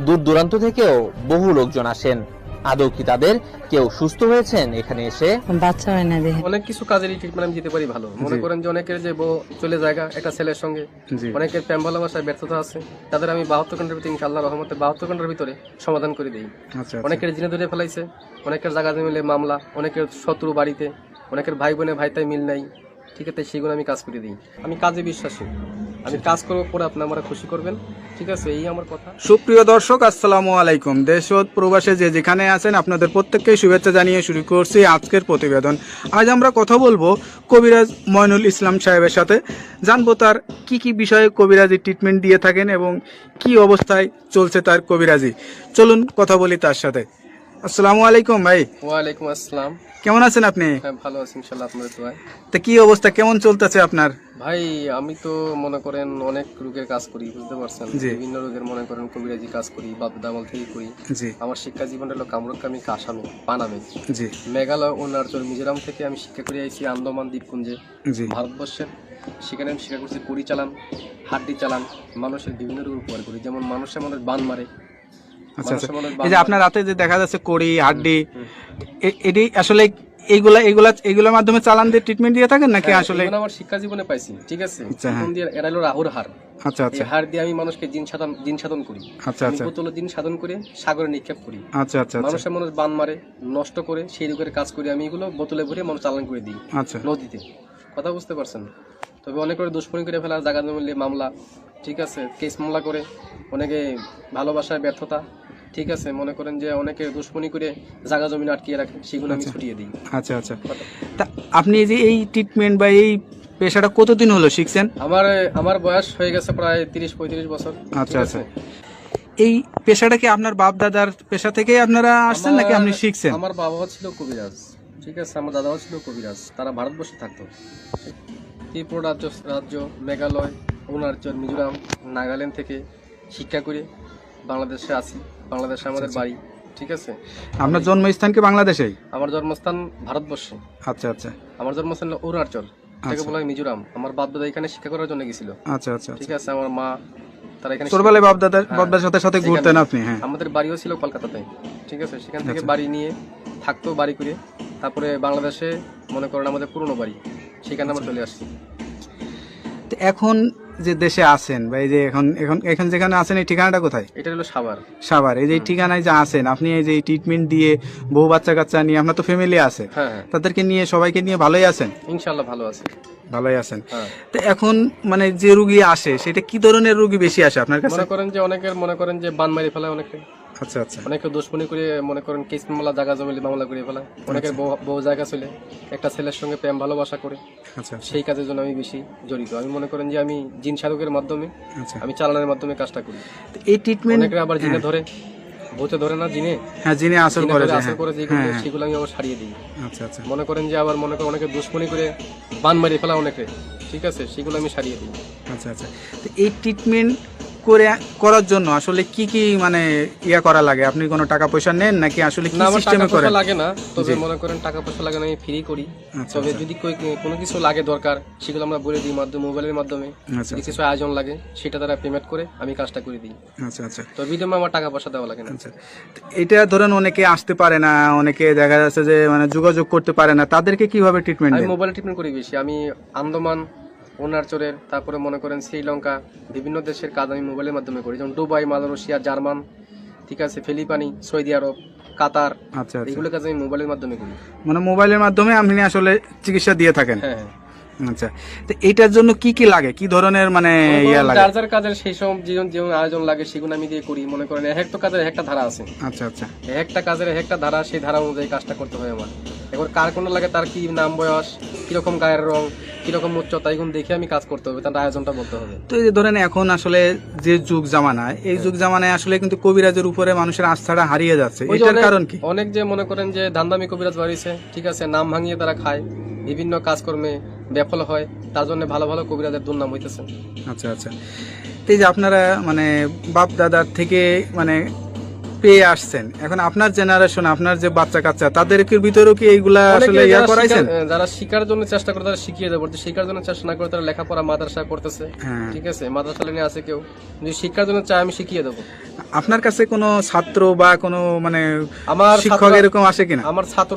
দূর দূরান্ত থেকেও বহু লোকজন আসেন। আদৌ কি তাদের কেউ সুস্থ হয়েছেন এখানে এসে? বাচ্চা হয় না দেখে অনেক কিছু কাজের ট্রিটমেন্ট আমি দিতে পারি ভালো। মনে করেন যে অনেকের যে বউ চলে জায়গা একটা ছেলের সঙ্গে, অনেকের প্রেম ভালোবাসায় ব্যর্থতা আছে, তাদের আমি 72 ঘন্টার ভিতরে ইনশাআল্লাহ রহমতে 72 ঘন্টার ভিতরে সমাধান করে দিই। অনেকের জিনে ধরে ফেলাইছে, অনেকের জায়গা মিলে মামলা, অনেকের শত্রু বাড়িতে, অনেকের ভাই বোনে ভাইতাই মিল নাই, ঠিক আছে, সেগুলো আমি কাজ করে দিই। আমি কাজে বিশ্বাসী, আমি কাজ করবো পরে আপনি আমার খুশি করবেন, ঠিক আছে, এই আমার কথা। সুপ্রিয় দর্শক, আসসালামু আলাইকুম। দেশ ও প্রবাসে যে যেখানে আছেন আপনাদের প্রত্যেককে শুভেচ্ছা জানিয়ে শুরু করছি আজকের প্রতিবেদন। আজ আমরা কথা বলবো কবিরাজ ময়নুল ইসলাম সাহেবের সাথে, জানবো তার কি কি বিষয়ে কবিরাজি ট্রিটমেন্ট দিয়ে থাকেন এবং কি অবস্থায় চলছে তার কবিরাজি। চলুন কথা বলি তার সাথে। আসসালামু আলাইকুম ভাই। ওয়ালাইকুম আসসালাম। কেমন আছেন আপনি? হ্যাঁ, ভালো আছি ইনশাআল্লাহ, আপনাদের দোয়ায়। তা কি অবস্থা, কেমন চলতেছে আপনার? ভাই আমি তো মনে করেন অনেক রোগের কাজ করি, বুঝতে পারছেন, বিভিন্ন রোগের মনে করেন কবিরাজি কাজ করি, বাপ দামাল থেকে করি। আমার শিক্ষা জীবন হলো কামরুকামি কাসামে পানামে, মেঘালয় ও অরুণাচল মিজোরাম থেকে আমি শিক্ষা করে আইছি আন্দামান দ্বীপপুঞ্জে ভারতবর্ষের। সেখানে আমি শিক্ষা করছি কড়ি চালান, হাড্ডি চালান, মানুষের বিভিন্ন রোগ উপকার করি, যেমন মানুষের মনে বান মারে। আচ্ছা আচ্ছা, এই যে আপনার রাতে যে দেখা যাচ্ছে কড়ি হাড্ডি, এটি আসলে এইগুলোর মাধ্যমে চালান দিয়ে ট্রিটমেন্ট দিয়ে থাকেন নাকি? আসলে আমার শিক্ষা জীবনে পাইছি, ঠিক আছে, এরা হলো রাহুর হার। আচ্ছা আচ্ছা, হার দিয়ে আমি মানুষকে জিন সাধন করি। আচ্ছা আচ্ছা, বোতলে জিন সাধন করে সাগরে নিক্ষেপ করি। আচ্ছা আচ্ছা, মানুষের মানুষ বান মারে নষ্ট করে সেই রোগের কাজ করি আমি, এগুলো বোতলে ভরে মানুষ চালান করে দিই নদীতে। কথা বুঝতে পারছেন? তবে অনেক করে দুষ্কর্মী করে ফেলা, জায়গা জমিলে মামলা, ঠিক আছে, কেস মামলা করে, অনেকে ভালোবাসায় ব্যর্থতা, ঠিক আছে, মনে করেন যে অনেকে দুশ্মনী করে জায়গা জমি আটকিয়ে রাখে, সেগুলো আমি ছুটিয়ে দিই। আচ্ছা আচ্ছা, তা আপনি যে এই ট্রিটমেন্ট বা এই পেশাটা কতদিন হলো শিখছেন? আমার বয়স হয়ে গেছে প্রায় 30-35 বছর। আচ্ছা আচ্ছা, এই পেশাটা কি আপনার বাপ দাদার পেশা থেকে আপনারা আসছেন নাকি আপনি শিখছেন? আমার বাবাও ছিল কবিরাজ, ঠিক আছে, আমার দাদাও ছিল কবিরাজ, তারা ভারতবর্ষে থাকতো। ত্রিপুরা রাজ্য, মেঘালয়, অরুণাচল, মিজোরাম, নাগাল্যান্ড থেকে শিক্ষা করে বাংলাদেশে আসি। বাংলাদেশে আমাদের বাড়ি, ঠিক আছে। আপনার জন্মস্থান কি বাংলাদেশেই? আমার জন্মস্থান ভারতবর্ষে। আচ্ছা আচ্ছা, আমার জন্মস্থান অরুণাচল, এটাকে বলা হয় মিজোরাম। আমার বাপ দাদা এখানে শিক্ষা করার জন্য গেছিল। আচ্ছা আচ্ছা, ঠিক আছে, আমার মা তারা এখানে ছোটবেলায় বাপ দাদার সাথে সাথে ঘুরতেন আপনি? হ্যাঁ, আমাদের বাড়িও ছিল কলকাতাতে, ঠিক আছে, সেখান থেকে বাড়ি নিয়ে থাকতো, বাড়ি করে তারপরে বাংলাদেশে মনে করেন আমাদের পুরনো বাড়ি, সেখানে আমরা চলে আসছি। এখন যে দেশে আছেন বা এই যে এখন যেখানে আছেন, এই ঠিকানাটা কোথায়? এটা হলো সাভার। সাভার, এই যে ঠিকানায় যে আছেন আপনি, এই যে ট্রিটমেন্ট দিয়ে বউ বাচ্চা কাচ্চা নিয়ে, আপনার তো ফ্যামিলি আছে, তাদেরকে নিয়ে সবাইকে নিয়ে ভালোই আছেন? ইনশাআল্লাহ ভালো আছে, ভালোই আছেন। তো এখন মানে যে রোগী আসে, সেটা কি ধরনের রোগী বেশি আসে আপনার কাছে? মনে করেন যে অনেকের মনে করেন যে বান মারি ফেলায় অনেকে। আচ্ছা আচ্ছা, অনেকে দুশ্মনী করে মনে করেন কেস মামলা, জায়গা জমিলে মামলা করে ফেলায়। অনেকের বউ জায়গা চলে একটা ছেলের সঙ্গে প্রেম ভালোবাসা করে। আচ্ছা, সেই কাজের জন্য আমি বেশি জড়িত। আমি মনে করেন যে আমি জিন সাধকের মাধ্যমে, আমি চালানোর মাধ্যমে কাজটা করি। এই ট্রিটমেন্ট অনেকে আবার জিনে ধরে, ভূতে ধরে না, জিনে, হ্যাঁ, জিনে আসর করে সেগুলো আমি আবার ছাড়িয়ে দিই। আচ্ছা আচ্ছা, মনে করেন যে আবার মনে করেন অনেকে দুশ্মনী করে বান মারি ফেলা অনেকে, ঠিক আছে, সেগুলো আমি ছাড়িয়ে দিই। আচ্ছা আচ্ছা, তো এই ট্রিটমেন্ট করার জন্য আসলে কি কি মানে করা লাগে? আপনি কোনো টাকা পয়সা নেন নাকি আসলে কি সিস্টেমে করেন? লাগে না, তবে মনে করেন টাকা পয়সা লাগে না, আমি ফ্রি করি। তবে যদি কোনো কিছু লাগে দরকার, সেগুলো আমরা বলে দিই মোবাইলের মাধ্যমে। যদি কিছু আয়োজন লাগে, সেটা তারা পেমেন্ট করে আমি কাজটা করে দিই। আচ্ছা আচ্ছা, তো বিদমে আমার টাকা পয়সা দেওয়া লাগে না। আচ্ছা, এটা ধরেন অনেকে আসতে পারে না, অনেকে দেখা যাচ্ছে যে মানে যোগাযোগ করতে পারে না, তাদেরকে কিভাবে ট্রিটমেন্ট দেন? আমি মোবাইলে ট্রিটমেন্ট করি বেশি। আমি আন্দামান, অরুণাচলের, তারপরে মনে করেন শ্রীলঙ্কা, বিভিন্ন দেশের কাজ আমি মোবাইলের মাধ্যমে করি, যেমন দুবাই, মালয়েশিয়া, জার্মান, ঠিক আছে, ফিলিপাইনি, সৌদি আরব, কাতার, এগুলো কাজ আমি মোবাইলের মাধ্যমে করি। মানে মোবাইলের মাধ্যমে আপনি আসলে চিকিৎসা দিয়ে থাকেন? হ্যাঁ। আচ্ছা, তো এইটার জন্য কি কি লাগে, কি ধরনের মানে লাগে? যার কাজের সেই সব যেমন আয়োজন লাগে, সেগুলো আমি দিয়ে করি। মনে করেন এক একটা কাজের একটা ধারা আছে। আচ্ছা আচ্ছা, একটা কাজের একটা ধারা, সেই ধারা অনুযায়ী কাজটা করতে হয় আমার। এবার কার কোন লাগে, তার কি নাম, বয়স, কিরকম গায়ের রং, কিরকম উচ্চতা, এগুলো দেখে আমি কাজ করতে হবে, তার আয়োজনটা বলতে হবে। তো এই যে ধরেন এখন আসলে যে যুগ জামানায়, এই যুগ জামানায় আসলে কিন্তু কবিরাজের উপরে মানুষের আস্থাটা হারিয়ে যাচ্ছে, এটার কারণ কি? অনেক যে মনে করেন যে ধান্দামি কবিরাজ বাড়িছে, ঠিক আছে, নাম ভাঙিয়ে তারা খায়, বিভিন্ন কাজকর্মে ব্যাফল হয়, তার জন্য ভালো ভালো কবিরাজের দুর্নাম হইতেছে। আচ্ছা আচ্ছা, এই যে আপনারা মানে বাপ দাদার থেকে মানে পেয়ে আসছেন, এখন আপনার জেনারেশন, আপনার যে বাচ্চা কাচ্চা তাদের ভিতরেও কি এইগুলা আসলে ইয়া করাইছেন? যারা শিকার জন্য চেষ্টা করে তারা শিখিয়ে দেবো, শিকার জন্য চেষ্টা না করে তারা লেখাপড়া মাদ্রাসা করতেছে, ঠিক আছে, মাদ্রাসা লাইনে আছে কেউ, যদি শিক্ষার জন্য চায় আমি শিখিয়ে দেবো। আপনার কাছে কোনো ছাত্র বা কোনো মানে আমার শিক্ষক এরকম আসে কিনা? আমার ছাত্র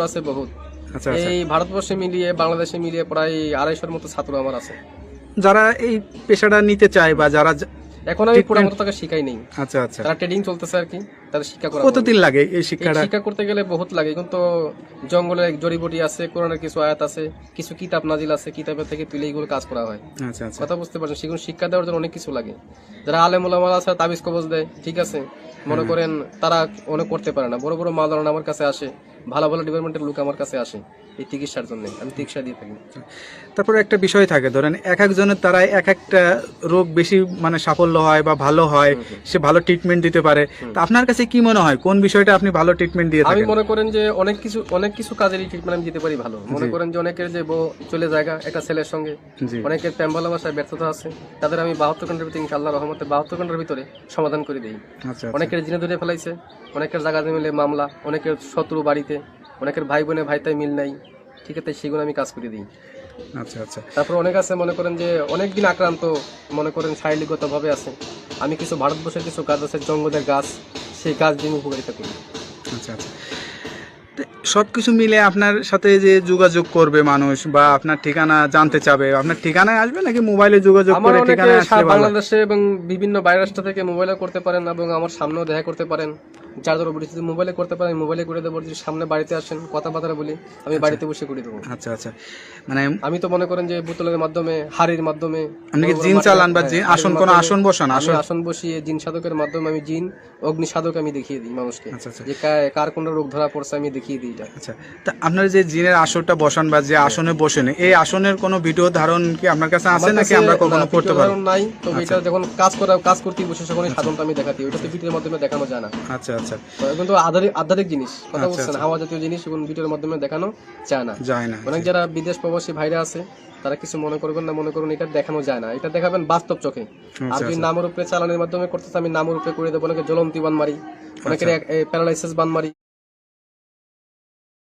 আছে বহুত। আচ্ছা, এই ভারতবর্ষে মিলিয়ে বাংলাদেশে মিলিয়ে প্রায় 250-র মতো ছাত্র আমার আছে, যারা এই পেশাটা নিতে চায় বা যারা এখন আমি পুরো মতো তাকে শিখাই নেই। আচ্ছা আচ্ছা, তারা ট্রেডিং চলতেছে আর কি, তাদের শিক্ষা করা। কতদিন লাগে এই শিক্ষাটা? শিক্ষা করতে গেলে বহুত লাগে, কিন্তু জঙ্গলে জড়িবুটি আছে, কোরআনের কিছু আয়াত আছে, কিছু কিতাব নাজিল আছে, কিতাবের থেকে তুলে এগুলো কাজ করা হয়। আচ্ছা আচ্ছা, কথা বুঝতে পারছেন, সেগুলো শিক্ষা দেওয়ার জন্য অনেক কিছু লাগে। যারা আলেম ওলামা আছে তাবিজ কবজ দেয়, ঠিক আছে, মনে করেন তারা অনেক করতে পারে না, বড় বড় মাওলানা আমার কাছে আসে, ভালো ভালো ডিপার্টমেন্টের লোক আমার কাছে আসে এই চিকিৎসার জন্য, আমি চিকিৎসা দিয়ে থাকি। তারপরে একটা বিষয় থাকে, ধরেন এক একজনের দ্বারা এক একটা রোগ বেশি মানে সাফল্য হয় বা ভালো হয়, সে ভালো ট্রিটমেন্ট দিতে পারে। তা আপনার কাছে কি মনে হয় কোন বিষয়টা আপনি ভালো ট্রিটমেন্ট দিয়ে থাকেন? আমি মনে করেন যে অনেক কিছু কাজেরই ট্রিটমেন্ট আমি দিতে পারি ভালো। মনে করেন যে অনেকের যে বউ চলে জায়গা একটা ছেলের সঙ্গে, অনেকের প্রেম ভালোবাসায় ব্যর্থতা আছে, তাদের আমি 72 ঘন্টার ভিতরে ইনশাআল্লাহ রহমতে 72 ঘন্টার ভিতরে সমাধান করে দিই। অনেকের জিনে ধরে ফেলাইছে, অনেকের জায়গা মিলে মামলা, অনেকের শত্রু বাড়িতে, অনেকের ভাই বোনে ভাইতাই মিল নাই, ঠিক আছে, সেগুলো আমি কাজ করে দিই। আচ্ছা আচ্ছা, তারপর অনেক আছে মনে করেন যে অনেকদিন আক্রান্ত, মনে করেন শারীরিকগত ভাবে আছে, আমি কিছু ভারতবর্ষের কিছু গাছ আছে, জঙ্গলের গাছ, সেই গাছ দিয়ে উপকারিতা করি। আচ্ছা আচ্ছা, সবকিছু মিলে আপনার সাথে যে যোগাযোগ করবে মানুষ বা আপনার ঠিকানা জানতে চাবে, আপনার ঠিকানায় আসবে নাকি মোবাইলে যোগাযোগ করে ঠিকানায় আসলে ভালো? বাংলাদেশে এবং বিভিন্ন বাইরের রাষ্ট্র থেকে মোবাইলে করতে পারেন এবং আমার সামনেও দেখা করতে পারেন, যার ধরো বলেছি মোবাইলে করতে পারেন, মোবাইলে করে দেবো। যদি সামনে বাড়িতে আসেন কথাবার্তা বলি, আমি বাড়িতে বসে করে দেবো। আচ্ছা আচ্ছা, মানে আমি তো মনে করেন যে বোতলের মাধ্যমে, হাড়ির মাধ্যমে আপনি কি জিন চালান বা জিন আসন কোন আসন বসান? আসন বসিয়ে জিন সাধকের মাধ্যমে আমি জিন অগ্নি সাধক আমি দেখিয়ে দিই মানুষকে, আচ্ছা আচ্ছা, যে কার কোন রোগ ধরা পড়ছে আমি দেখিয়ে দিই এটা। আচ্ছা, তা আপনার যে জিনের আসনটা বসান বা যে আসনে বসেন, এই আসনের কোনো ভিডিও ধারণ কি আপনার কাছে আছে নাকি আমরা কখনো করতে পারি? নাই তো, এটা যখন কাজ করতে বসে তখন সাধনটা আমি দেখাতে, ওটা তো ভিডিওর মাধ্যমে দেখানো যায় না। আচ্ছা আচ্ছা, কিন্তু আধ্যাত্মিক জিনিস, কথা বলছেন, হাওয়া জাতীয় জিনিস এখন ভিডিওর মাধ্যমে দেখানো যায় না। অনেক যারা বিদেশ প্রবাসী ভাইরা আছে তারা কিছু মনে করবেন না, মনে করুন এটা দেখানো যায় না, এটা দেখাবেন বাস্তব চোখে। আর যদি নামের উপরে চালানোর মাধ্যমে করতেছে, আমি নামের উপরে করে দেবো। অনেকে জ্বলন্তি বান মারি, অনেকের প্যারালাইসিস বান মারি।